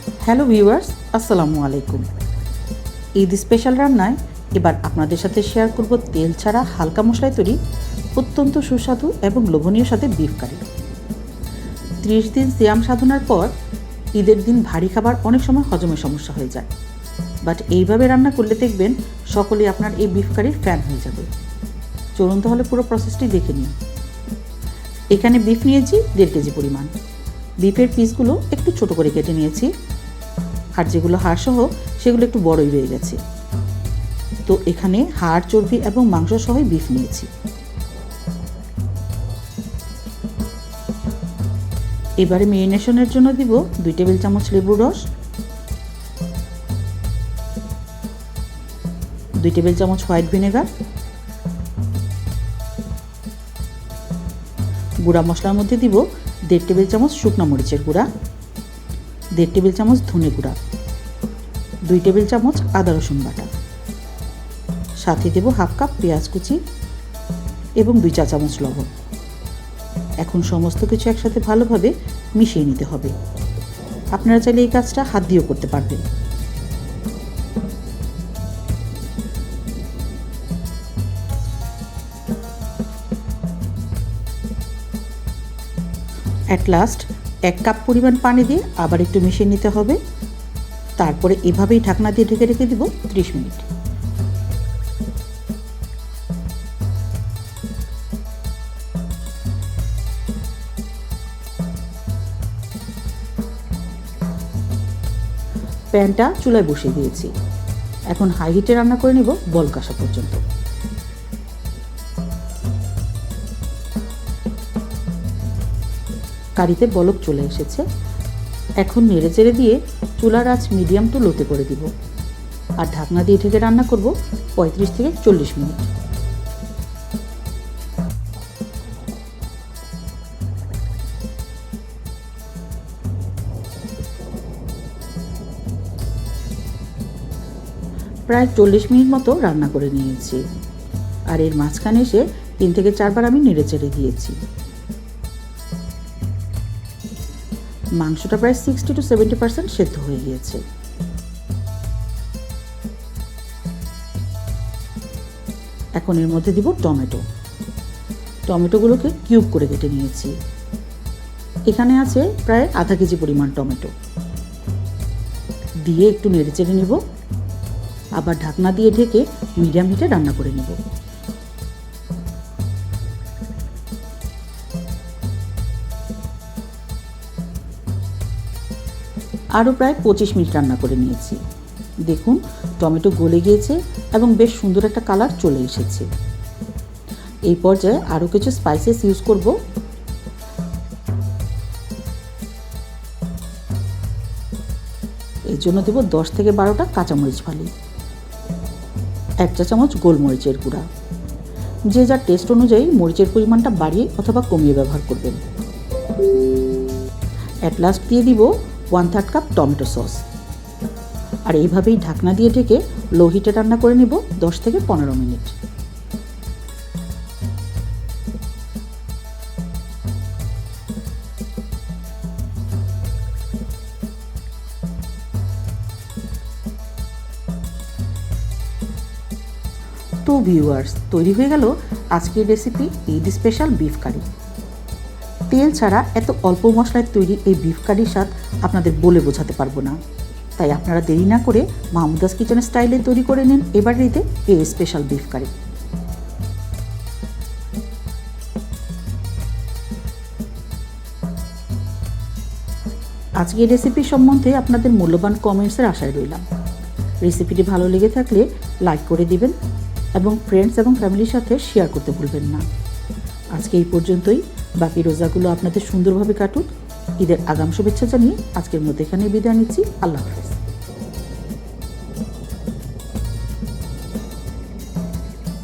Hello viewers, আসসালামু আলাইকুম। Eid special রান্নায় এবার আপনাদের সাথে শেয়ার করব তেল ছাড়া হালকা মশলায় তৈরি অত্যন্ত সুস্বাদু এবং লোভনীয় সাথে বিফ কারি। 30 দিন সিয়াম সাধনার পর ঈদের দিন ভারী খাবার অনেক সময় হজমের সমস্যা হয়ে যায়, বাট এইভাবে রান্না করলে দেখবেন সকলেই আপনার এই বিফ কারির ফ্যান হয়ে যাবে। চলুন তাহলে পুরো প্রসেসটি দেখে নিন। এখানে বিফ নিয়েছি 1.5 কেজি পরিমাণ। বিফের পিসগুলো একটু ছোট করে কেটে নিয়েছি, আর যেগুলো হাড়সহ সেগুলো একটু বড়ই রয়ে গেছে। তো এখানে হাড়, চর্বি এবং মাংস সহ বিফ নিয়েছি। এবারে মেরিনেশনের জন্য দিব 2 টেবিল চামচ লেবুর রস, 2 টেবিল চামচ হোয়াইট ভিনেগার, গুঁড়া মশলার মধ্যে দিব 1.5 টেবিল চামচ শুকনো মরিচের গুঁড়া, 1.5 টেবিল চামচ ধনে গুঁড়া, 2 টেবিল চামচ আদা রসুন বাটা, সাথে দেব হাফ কাপ পেঁয়াজ কুচি এবং 2 চা চামচ লবণ। এখন সমস্ত কিছু একসাথে ভালোভাবে মিশিয়ে নিতে হবে। আপনারা চাইলে এই কাজটা হাত দিয়েও করতে পারবেন। অ্যাট লাস্ট 1 কাপ পরিমাণ পানি দিয়ে আবার একটু মিশিয়ে নিতে হবে। তারপরে এভাবেই ঢাকনা দিয়ে ঢেকে রেখে দিব 30 মিনিট। প্যানটা চুলায় বসিয়ে দিয়েছি। এখন হাই হিটে রান্না করে নেব বলক আসা পর্যন্ত। কারিতে বলক চলে এসেছে। এখন নেড়ে চেড়ে দিয়ে চুলার আঁচ মিডিয়াম টু লোতে করে দিব, আর ঢাকনা দিয়ে ঢেকে রান্না করব 35 থেকে 40 মিনিট। প্রায় 40 মিনিট মতো রান্না করে নিয়েছি, আর এর মাঝখানে এসে 3 থেকে 4 বার আমি নেড়ে চেড়ে দিয়েছি। মাংসটা প্রায় 60 to 70% সেদ্ধ হয়ে গিয়েছে। এখন এর মধ্যে দিব টমেটোগুলোকে কিউব করে কেটে নিয়েছি। এখানে আছে প্রায় আধা কেজি পরিমাণ টমেটো। দিয়ে একটু নেড়ে চেড়ে নিব, আবার ঢাকনা দিয়ে ঢেকে মিডিয়াম হিটে রান্না করে নেব। আরও প্রায় 25 মিনিট রান্না করে নিয়েছি। দেখুন টমেটো গলে গিয়েছে এবং বেশ সুন্দর একটা কালার চলে এসেছে। এই পর্যায়ে আরও কিছু স্পাইসেস ইউজ করব। এর জন্য দেব 10 থেকে 12টা কাঁচামরিচ ফালি, 1 চা চামচ গোলমরিচের গুঁড়া। যে যার টেস্ট অনুযায়ী মরিচের পরিমাণটা বাড়িয়ে অথবা কমিয়ে ব্যবহার করবেন। অ্যাট লাস্ট দিয়ে দিব 1/3 কাপ টমেটো সস। আর এইভাবেই ঢাকনা দিয়ে ঢেকে লো হিটে রান্না করে নেব 10 থেকে 15 মিনিট। তো ভিউয়ার্স, তৈরি হয়ে গেল আজকের recipe Eid special beef curry. তেল ছাড়া এত অল্প মশলায় তৈরি এই বিফ কারির স্বাদ আপনাদের বলে বোঝাতে পারবো না। তাই আপনারা দেরি না করে মাহমুদাস কিচেন স্টাইলে তৈরি করে নিন এবার ঈদে এই স্পেশাল বিফ কারি। আজকের রেসিপি সম্বন্ধে আপনাদের মূল্যবান কমেন্টসের আশায় রইলাম। রেসিপিটি ভালো লেগে থাকলে লাইক করে দিবেন এবং ফ্রেন্ডস এবং ফ্যামিলির সাথে শেয়ার করতে ভুলবেন না। আজকে এই পর্যন্তই। বাকি রোজাগুলো আপনাদের সুন্দরভাবে কাটুক। ঈদের আগাম শুভেচ্ছা জানিয়ে আজকের মধ্যে এখানে বিদায় নিচ্ছি। আল্লাহ হাফেজ।